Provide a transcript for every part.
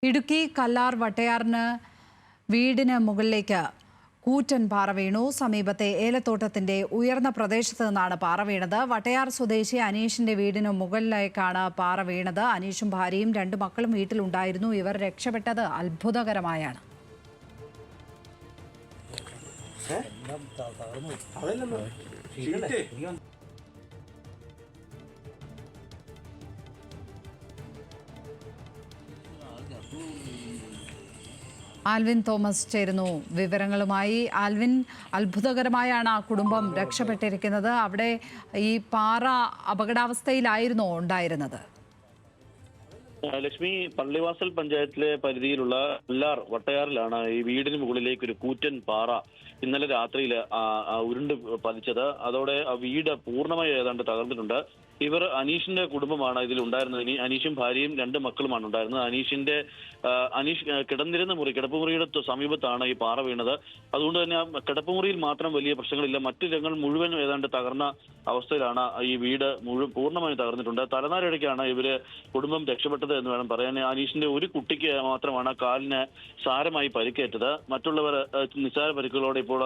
ഇടുക്കി കല്ലാർ വട്ടയാറിന് വീടിന് മുകളിലേക്ക് കൂറ്റൻ പാറ വീണു. സമീപത്തെ ഏലത്തോട്ടത്തിന്റെ ഉയർന്ന പ്രദേശത്ത് നിന്നാണ് പാറ വീണത്. വട്ടയാർ സ്വദേശി അനീഷിന്റെ വീടിന് മുകളിലേക്കാണ് പാറ വീണത്. അനീഷും ഭാര്യയും 2 മക്കളും വീട്ടിലുണ്ടായിരുന്നു. ഇവർ രക്ഷപ്പെട്ടത് അത്ഭുതകരമായാണ്. ആൽവിൻ തോമസ് ചേരുന്നു വിവരങ്ങളുമായി. ആൽവിൻ, അത്ഭുതകരമായാണ് ആ കുടുംബം രക്ഷപ്പെട്ടിരിക്കുന്നത്. അവിടെ ഈ പാറ അപകടാവസ്ഥയിലായിരുന്നോ ഉണ്ടായിരുന്നത്? ലക്ഷ്മി, പള്ളിവാസൽ പഞ്ചായത്തിലെ പരിധിയിലുള്ള കല്ലാർ വട്ടയാറിലാണ് ഈ വീടിന് മുകളിലേക്ക് ഒരു കൂറ്റൻ പാറ ഇന്നലെ രാത്രിയിൽ ഉരുണ്ട് പതിച്ചത്. അതോടെ ആ വീട് പൂർണ്ണമായി ഏതാണ്ട് തകർന്നിട്ടുണ്ട്. ഇവർ അനീഷിന്റെ കുടുംബമാണ് ഇതിൽ ഉണ്ടായിരുന്നത്. അനീഷും ഭാര്യയും 2 മക്കളുമാണ് ഉണ്ടായിരുന്നത്. അനീഷ് കിടന്നിരുന്ന കിടപ്പുമുറിയുടെ സമീപത്താണ് ഈ പാറ വീണത്. അതുകൊണ്ട് തന്നെ കിടപ്പുമുറിയിൽ മാത്രം വലിയ പ്രശ്നങ്ങളില്ല, മറ്റു രംഗങ്ങൾ മുഴുവൻ ഏതാണ്ട് തകർന്ന അവസ്ഥയിലാണ്. ഈ വീട് പൂർണ്ണമായും തകർന്നിട്ടുണ്ട്. തലനാരിഴയ്ക്കാണ് ഇവര് കുടുംബം രക്ഷപ്പെട്ടത് എന്ന് വേണം പറയാൻ. അനീഷിന്റെ ഒരു കുട്ടിക്ക് മാത്രമാണ് കാലിന് സാരമായി പരിക്കേറ്റത്. മറ്റുള്ളവർ നിസ്സാര പരിക്കുകളോടെ ഇപ്പോൾ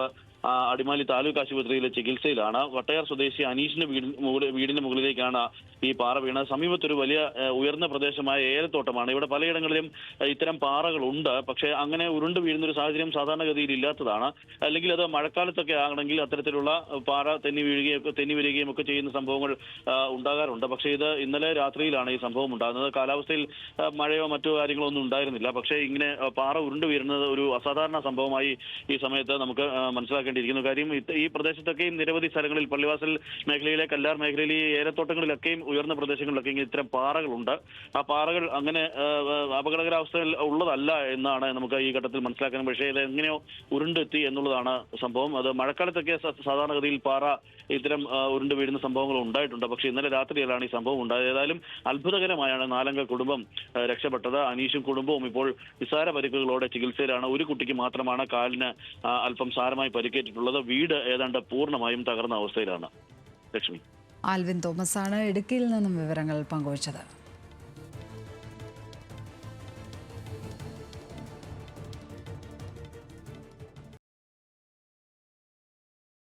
അടിമാലി താലൂക്ക് ആശുപത്രിയിലെ ചികിത്സയിലാണ്. വട്ടയാർ സ്വദേശി അനീഷിന്റെ വീടിന് മുകളിലേക്കാണ് ഈ പാറ വീണത്. സമീപത്തൊരു വലിയ ഉയർന്ന പ്രദേശമായ ഏലത്തോട്ടമാണ്. ഇവിടെ പലയിടങ്ങളിലും ഇത്തരം പാറകളുണ്ട്. പക്ഷേ അങ്ങനെ ഉരുണ്ട് വീഴുന്ന ഒരു സാഹചര്യം സാധാരണഗതിയിൽ ഇല്ലാത്തതാണ്. അല്ലെങ്കിൽ അത് മഴക്കാലത്തൊക്കെ ആണെങ്കിൽ അത്തരത്തിലുള്ള പാറ തെന്നി വരികയും ഒക്കെ ചെയ്യുന്ന സംഭവങ്ങൾ ഉണ്ടാകാറുണ്ട്. പക്ഷേ ഇത് ഇന്നലെ രാത്രിയിലാണ് ഈ സംഭവം ഉണ്ടാകുന്നത്. കാലാവസ്ഥയിൽ മഴയോ മറ്റു കാര്യങ്ങളോ ഒന്നും ഉണ്ടായിരുന്നില്ല. പക്ഷേ ഇങ്ങനെ പാറ ഉരുണ്ട് വീഴുന്നത് ഒരു അസാധാരണ സംഭവമായി ഈ സമയത്ത് നമുക്ക് മനസ്സിലാക്കേണ്ടിയിരിക്കുന്നു. കാര്യം ഈ പ്രദേശത്തൊക്കെയും നിരവധി സ്ഥലങ്ങളിൽ, പള്ളിവാസൽ മേഖലയിലെ, കല്ലാർ മേഖലയിലെ ഈ ഏലത്തോട്ടങ്ങളിലൊക്കെയും ഉയർന്ന പ്രദേശങ്ങളിലൊക്കെ ഇത്തരം പാറകളുണ്ട്. ആ പാറകൾ അങ്ങനെ അപകടകരാവസ്ഥയിൽ ഉള്ളതല്ല എന്നാണ് നമുക്ക് ഈ ഘട്ടത്തിൽ മനസ്സിലാക്കാൻ. പക്ഷേ ഇത് എങ്ങനെയോ ഉരുണ്ടെത്തി എന്നുള്ളതാണ് സംഭവം. അത് മഴക്കാലത്തൊക്കെ സാധാരണഗതിയിൽ പാറ ഇത്തരം ഉരുണ്ട് വീഴുന്ന സംഭവങ്ങൾ ഉണ്ടായിട്ടുണ്ട്. പക്ഷേ ഇന്നലെ രാത്രിയിലാണ് ഈ സംഭവം ഉണ്ടായത്. ഏതായാലും അത്ഭുതകരമായാണ് 4 കുടുംബം രക്ഷപ്പെട്ടത്. അനീഷും കുടുംബവും ഇപ്പോൾ നിസ്സാര പരിക്കുകളോടെ ചികിത്സയിലാണ്. ഒരു കുട്ടിക്ക് മാത്രമാണ് കാലിന് അല്പം സാരമായി പരിക്കേറ്റിട്ടുള്ളത്. വീട് ഏതാണ്ട് പൂർണ്ണമായും തകർന്ന അവസ്ഥയിലാണ്. ലക്ഷ്മി. ആൽവിൻ തോമസ് ആണ് ഇടുക്കിയിൽ നിന്നും വിവരങ്ങൾ പങ്കുവച്ചത്.